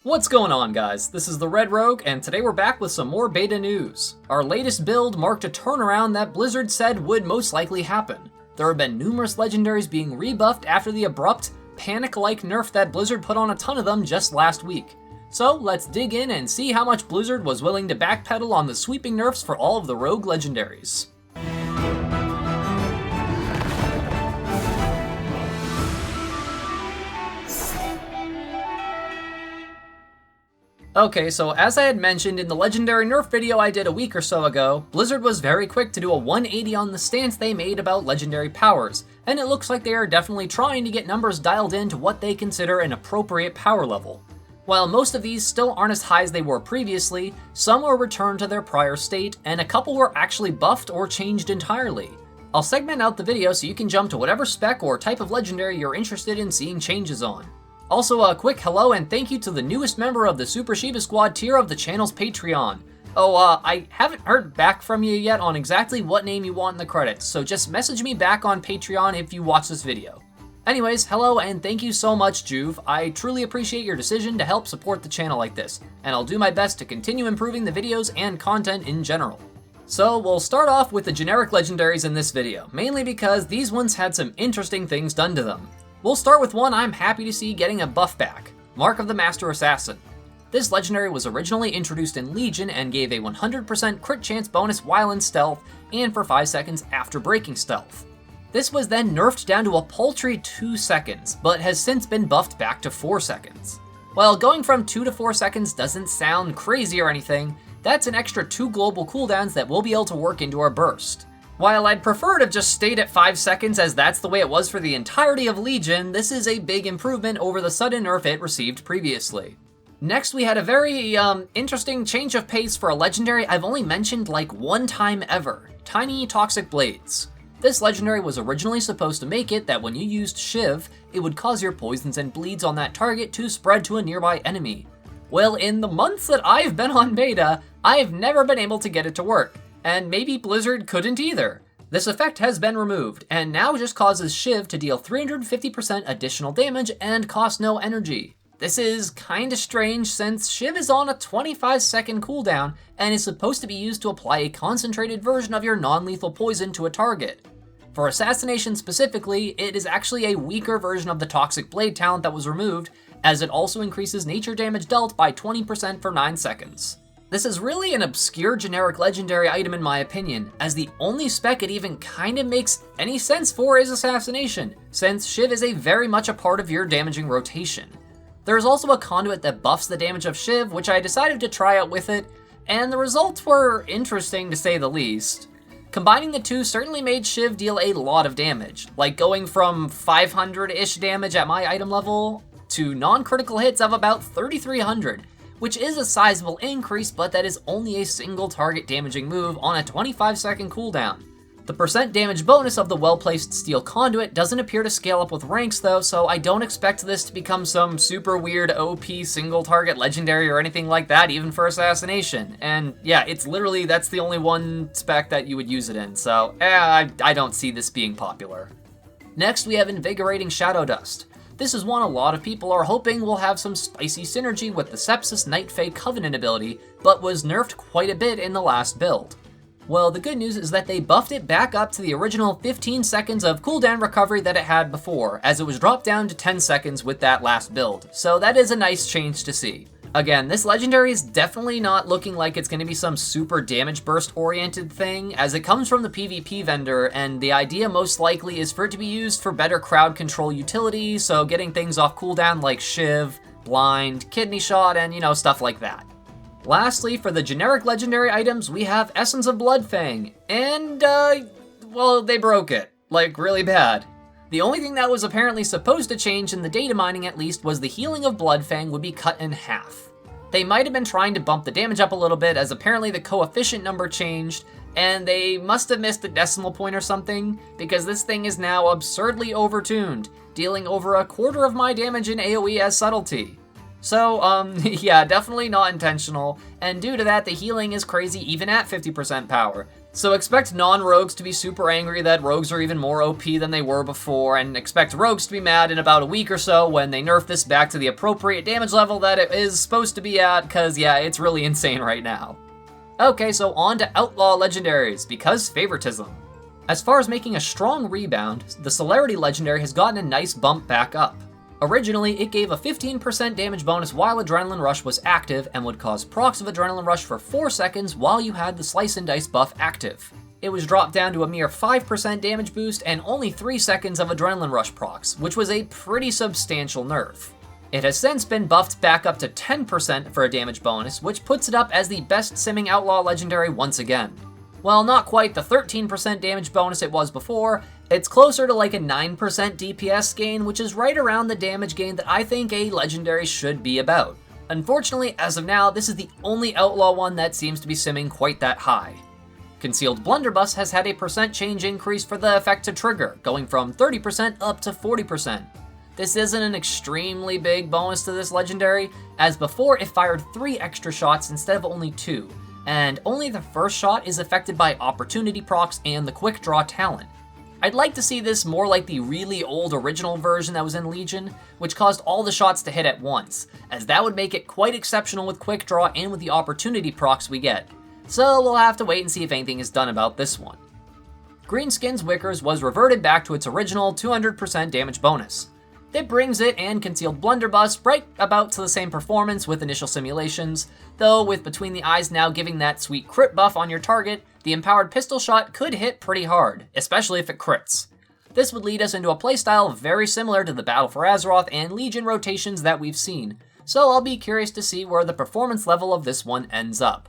What's going on, guys? This is the Red Rogue, and today we're back with some more beta news. Our latest build marked a turnaround that Blizzard said would most likely happen. There have been numerous legendaries being rebuffed after the abrupt, panic-like nerf that Blizzard put on a ton of them just last week. So let's dig in and see how much Blizzard was willing to backpedal on the sweeping nerfs for all of the rogue legendaries. Okay, so as I had mentioned in the legendary nerf video I did a week or so ago, Blizzard was very quick to do a 180 on the stance they made about legendary powers, and it looks like they are definitely trying to get numbers dialed in to what they consider an appropriate power level. While most of these still aren't as high as they were previously, some were returned to their prior state, and a couple were actually buffed or changed entirely. I'll segment out the video so you can jump to whatever spec or type of legendary you're interested in seeing changes on. Also, a quick hello and thank you to the newest member of the Super Shiba Squad tier of the channel's Patreon. I haven't heard back from you yet on exactly what name you want in the credits, so just message me back on Patreon if you watch this video. Anyways, hello and thank you so much, Juve. I truly appreciate your decision to help support the channel like this, and I'll do my best to continue improving the videos and content in general. So, we'll start off with the generic legendaries in this video, mainly because these ones had some interesting things done to them. We'll start with one I'm happy to see getting a buff back, Mark of the Master Assassin. This legendary was originally introduced in Legion and gave a 100% crit chance bonus while in stealth and for 5 seconds after breaking stealth. This was then nerfed down to a paltry 2 seconds, but has since been buffed back to 4 seconds. While going from 2 to 4 seconds doesn't sound crazy or anything, that's an extra 2 global cooldowns that we'll be able to work into our burst. While I'd prefer to just stayed at 5 seconds as that's the way it was for the entirety of Legion, this is a big improvement over the sudden nerf it received previously. Next, we had a very interesting change of pace for a legendary I've only mentioned like one time ever, Tiny Toxic Blades. This legendary was originally supposed to make it that when you used Shiv, it would cause your poisons and bleeds on that target to spread to a nearby enemy. Well, in the months that I've been on beta, I've never been able to get it to work. And maybe Blizzard couldn't either. This effect has been removed, and now just causes Shiv to deal 350% additional damage and cost no energy. This is kinda strange since Shiv is on a 25-second cooldown and is supposed to be used to apply a concentrated version of your non-lethal poison to a target. For Assassination specifically, it is actually a weaker version of the Toxic Blade talent that was removed, as it also increases nature damage dealt by 20% for 9 seconds. This is really an obscure generic legendary item in my opinion, as the only spec it even kinda makes any sense for is Assassination, since Shiv is very much a part of your damaging rotation. There is also a conduit that buffs the damage of Shiv, which I decided to try out with it, and the results were interesting to say the least. Combining the two certainly made Shiv deal a lot of damage, like going from 500-ish damage at my item level to non-critical hits of about 3,300. Which is a sizable increase, but that is only a single target damaging move on a 25-second cooldown. The percent damage bonus of the well-placed steel conduit doesn't appear to scale up with ranks though, so I don't expect this to become some super weird OP single target legendary or anything like that, even for Assassination. And yeah, it's literally, that's the only one spec that you would use it in, so I don't see this being popular. Next, we have Invigorating Shadow Dust. This is one a lot of people are hoping will have some spicy synergy with the Sepsis Night Fae Covenant ability, but was nerfed quite a bit in the last build. Well, the good news is that they buffed it back up to the original 15 seconds of cooldown recovery that it had before, as it was dropped down to 10 seconds with that last build, so that is a nice change to see. Again, this legendary is definitely not looking like it's going to be some super damage burst oriented thing, as it comes from the PvP vendor, and the idea most likely is for it to be used for better crowd control utility, so getting things off cooldown like Shiv, Blind, Kidney Shot, and stuff like that. Lastly, for the generic legendary items, we have Essence of Bloodfang, and well, they broke it, like really bad. The only thing that was apparently supposed to change in the data mining at least was the healing of Bloodfang would be cut in half. They might have been trying to bump the damage up a little bit as apparently the coefficient number changed, and they must have missed a decimal point or something, because this thing is now absurdly overtuned, dealing over a quarter of my damage in AoE as Subtlety. So, yeah, definitely not intentional, and due to that, the healing is crazy even at 50% power. So expect non-rogues to be super angry that rogues are even more OP than they were before, and expect rogues to be mad in about a week or so when they nerf this back to the appropriate damage level that it is supposed to be at, cause yeah, it's really insane right now. Okay, so on to Outlaw Legendaries, because favoritism. As far as making a strong rebound, the Subtlety Legendary has gotten a nice bump back up. Originally, it gave a 15% damage bonus while Adrenaline Rush was active and would cause procs of Adrenaline Rush for 4 seconds while you had the Slice and Dice buff active. It was dropped down to a mere 5% damage boost and only 3 seconds of Adrenaline Rush procs, which was a pretty substantial nerf. It has since been buffed back up to 10% for a damage bonus, which puts it up as the best simming Outlaw Legendary once again. While not quite the 13% damage bonus it was before, it's closer to like a 9% DPS gain, which is right around the damage gain that I think a Legendary should be about. Unfortunately, as of now, this is the only Outlaw one that seems to be simming quite that high. Concealed Blunderbuss has had a percent change increase for the effect to trigger, going from 30% up to 40%. This isn't an extremely big bonus to this Legendary, as before it fired 3 extra shots instead of only 2, and only the first shot is affected by opportunity procs and the quick draw talent. I'd like to see this more like the really old original version that was in Legion, which caused all the shots to hit at once, as that would make it quite exceptional with quick draw and with the opportunity procs we get. So we'll have to wait and see if anything is done about this one. Greenskin's Wickers was reverted back to its original 200% damage bonus. It brings it and Concealed Blunderbuss right about to the same performance with initial simulations, though with Between the Eyes now giving that sweet crit buff on your target, the empowered pistol shot could hit pretty hard, especially if it crits. This would lead us into a playstyle very similar to the Battle for Azeroth and Legion rotations that we've seen, so I'll be curious to see where the performance level of this one ends up.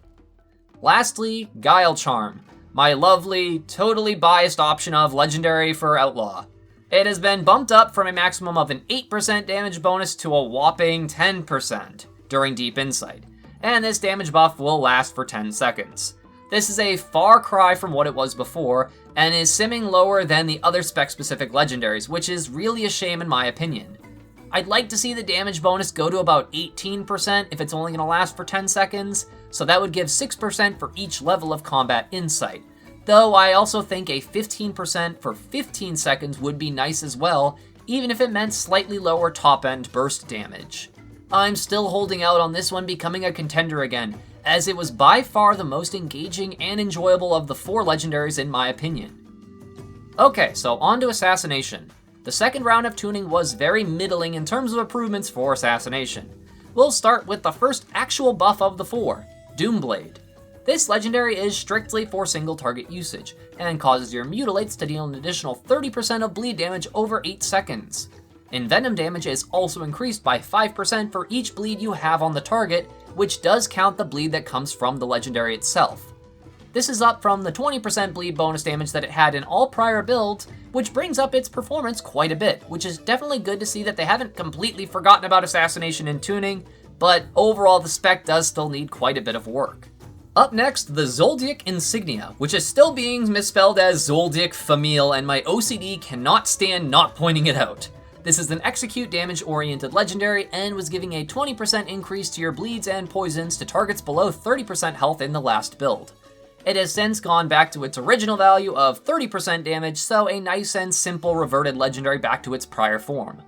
Lastly, Guile Charm, my lovely, totally biased option of Legendary for Outlaw. It has been bumped up from a maximum of an 8% damage bonus to a whopping 10% during Deep Insight, and this damage buff will last for 10 seconds. This is a far cry from what it was before, and is simming lower than the other spec-specific legendaries, which is really a shame in my opinion. I'd like to see the damage bonus go to about 18% if it's only going to last for 10 seconds, so that would give 6% for each level of combat insight. Though I also think a 15% for 15 seconds would be nice as well, even if it meant slightly lower top-end burst damage. I'm still holding out on this one becoming a contender again, as it was by far the most engaging and enjoyable of the 4 legendaries in my opinion. Okay, so on to Assassination. The second round of tuning was very middling in terms of improvements for Assassination. We'll start with the first actual buff of the 4, Doomblade. This legendary is strictly for single target usage, and causes your mutilates to deal an additional 30% of bleed damage over 8 seconds. Envenom damage is also increased by 5% for each bleed you have on the target, which does count the bleed that comes from the legendary itself. This is up from the 20% bleed bonus damage that it had in all prior builds, which brings up its performance quite a bit, which is definitely good to see that they haven't completely forgotten about Assassination in tuning, but overall the spec does still need quite a bit of work. Up next, the Zoldyck Insignia, which is still being misspelled as Zoldyck Famille, and my OCD cannot stand not pointing it out. This is an execute damage-oriented legendary, and was giving a 20% increase to your bleeds and poisons to targets below 30% health in the last build. It has since gone back to its original value of 30% damage, so a nice and simple reverted legendary back to its prior form.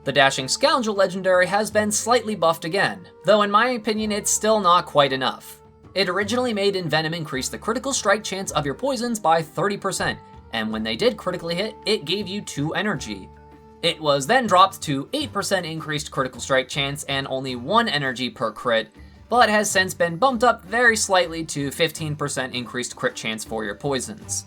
The Dashing Scoundrel legendary has been slightly buffed again, though in my opinion it's still not quite enough. It originally made Envenom increase the critical strike chance of your poisons by 30%, and when they did critically hit, it gave you 2 energy. It was then dropped to 8% increased critical strike chance and only 1 energy per crit, but has since been bumped up very slightly to 15% increased crit chance for your poisons.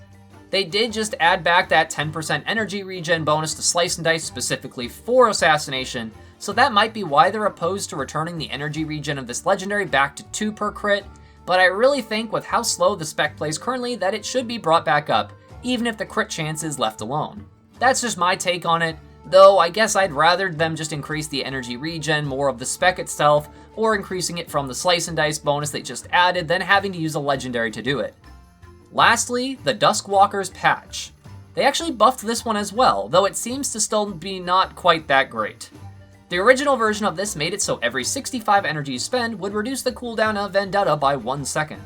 They did just add back that 10% energy regen bonus to Slice and Dice specifically for Assassination, so that might be why they're opposed to returning the energy regen of this legendary back to 2 per crit, but I really think with how slow the spec plays currently that it should be brought back up, even if the crit chance is left alone. That's just my take on it, though I guess I'd rather them just increase the energy regen more of the spec itself, or increasing it from the Slice and Dice bonus they just added than having to use a legendary to do it. Lastly, the Duskwalker's Patch. They actually buffed this one as well, though it seems to still be not quite that great. The original version of this made it so every 65 energy you spend would reduce the cooldown of Vendetta by 1 second.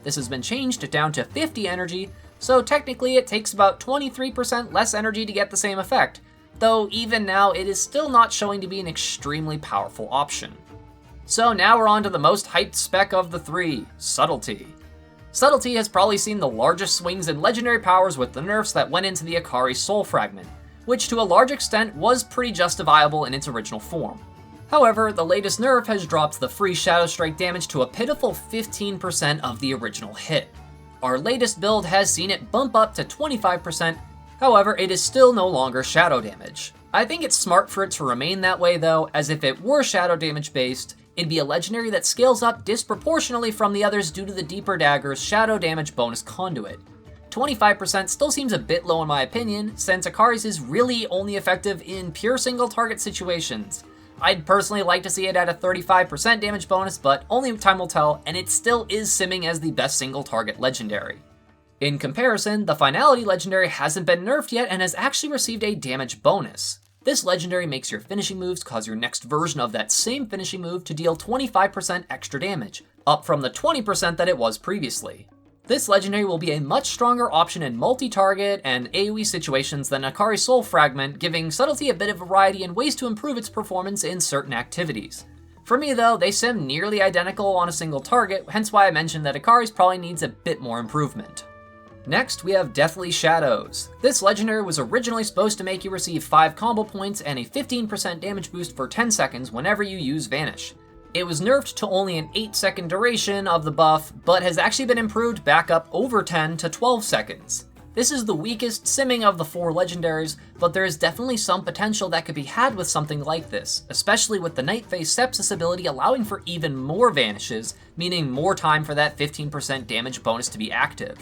This has been changed down to 50 energy, so technically it takes about 23% less energy to get the same effect, though even now it is still not showing to be an extremely powerful option. So now we're on to the most hyped spec of the three, Subtlety. Subtlety has probably seen the largest swings in legendary powers with the nerfs that went into the Akari Soul Fragment, which to a large extent was pretty justifiable in its original form. However, the latest nerf has dropped the free Shadow Strike damage to a pitiful 15% of the original hit. Our latest build has seen it bump up to 25%, however it is still no longer shadow damage. I think it's smart for it to remain that way though, as if it were shadow damage based, it'd be a legendary that scales up disproportionately from the others due to the Deeper Dagger's shadow damage bonus conduit. 25% still seems a bit low in my opinion, since Akari's is really only effective in pure single target situations. I'd personally like to see it at a 35% damage bonus, but only time will tell, and it still is simming as the best single target legendary. In comparison, the Finality Legendary hasn't been nerfed yet and has actually received a damage bonus. This legendary makes your finishing moves cause your next version of that same finishing move to deal 25% extra damage, up from the 20% that it was previously. This legendary will be a much stronger option in multi-target and AoE situations than Akari Soul Fragment, giving Subtlety a bit of variety and ways to improve its performance in certain activities. For me though, they sim nearly identical on a single target, hence why I mentioned that Akari's probably needs a bit more improvement. Next, we have Deathly Shadows. This legendary was originally supposed to make you receive 5 combo points and a 15% damage boost for 10 seconds whenever you use Vanish. It was nerfed to only an 8-second duration of the buff, but has actually been improved back up over 10 to 12 seconds. This is the weakest simming of the 4 legendaries, but there is definitely some potential that could be had with something like this, especially with the Night Phase Sepsis ability allowing for even more vanishes, meaning more time for that 15% damage bonus to be active.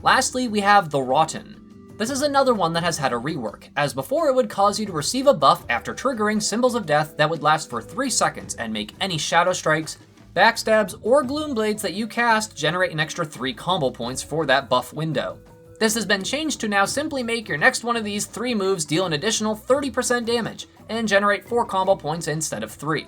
Lastly, we have the Rotten. This is another one that has had a rework, as before it would cause you to receive a buff after triggering Symbols of Death that would last for 3 seconds and make any Shadow Strikes, Backstabs, or Gloom Blades that you cast generate an extra 3 combo points for that buff window. This has been changed to now simply make your next one of these 3 moves deal an additional 30% damage and generate 4 combo points instead of 3.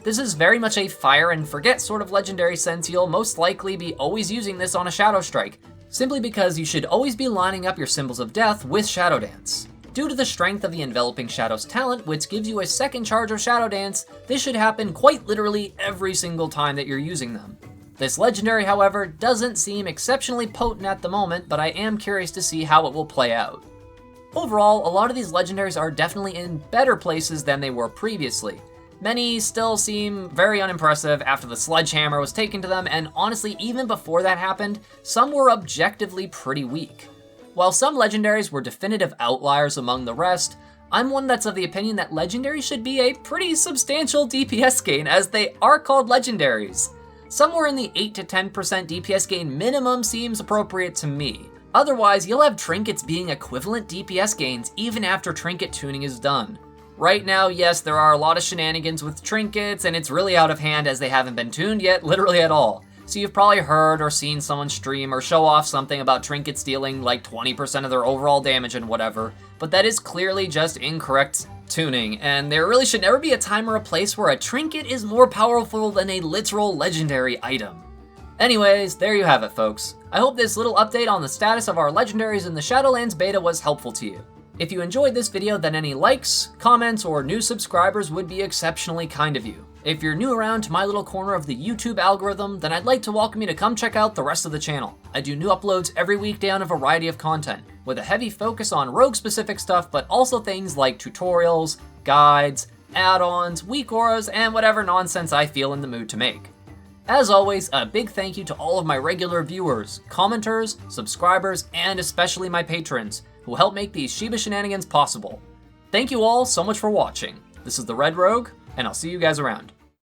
This is very much a fire and forget sort of legendary, since you'll most likely be always using this on a Shadow Strike, simply because you should always be lining up your Symbols of Death with Shadow Dance. Due to the strength of the Enveloping Shadows talent, which gives you a second charge of Shadow Dance, this should happen quite literally every single time that you're using them. This legendary, however, doesn't seem exceptionally potent at the moment, but I am curious to see how it will play out. Overall, a lot of these legendaries are definitely in better places than they were previously. Many still seem very unimpressive after the sledgehammer was taken to them, and honestly, even before that happened, some were objectively pretty weak. While some legendaries were definitive outliers among the rest, I'm one that's of the opinion that legendaries should be a pretty substantial DPS gain, as they are called legendaries. Somewhere in the 8 to 10% DPS gain minimum seems appropriate to me. Otherwise, you'll have trinkets being equivalent DPS gains even after trinket tuning is done. Right now, yes, there are a lot of shenanigans with trinkets, and it's really out of hand as they haven't been tuned yet, literally at all. So you've probably heard or seen someone stream or show off something about trinkets dealing like 20% of their overall damage and whatever, but that is clearly just incorrect tuning, and there really should never be a time or a place where a trinket is more powerful than a literal legendary item. Anyways, there you have it, folks. I hope this little update on the status of our legendaries in the Shadowlands beta was helpful to you. If you enjoyed this video, then any likes, comments, or new subscribers would be exceptionally kind of you. If you're new around to my little corner of the YouTube algorithm, then I'd like to welcome you to come check out the rest of the channel. I do new uploads every weekday on a variety of content, with a heavy focus on rogue-specific stuff, but also things like tutorials, guides, add-ons, weak auras, and whatever nonsense I feel in the mood to make. As always, a big thank you to all of my regular viewers, commenters, subscribers, and especially my patrons, who help make these Shiba Shenanigans possible. Thank you all so much for watching. This is the Red Rogue, and I'll see you guys around.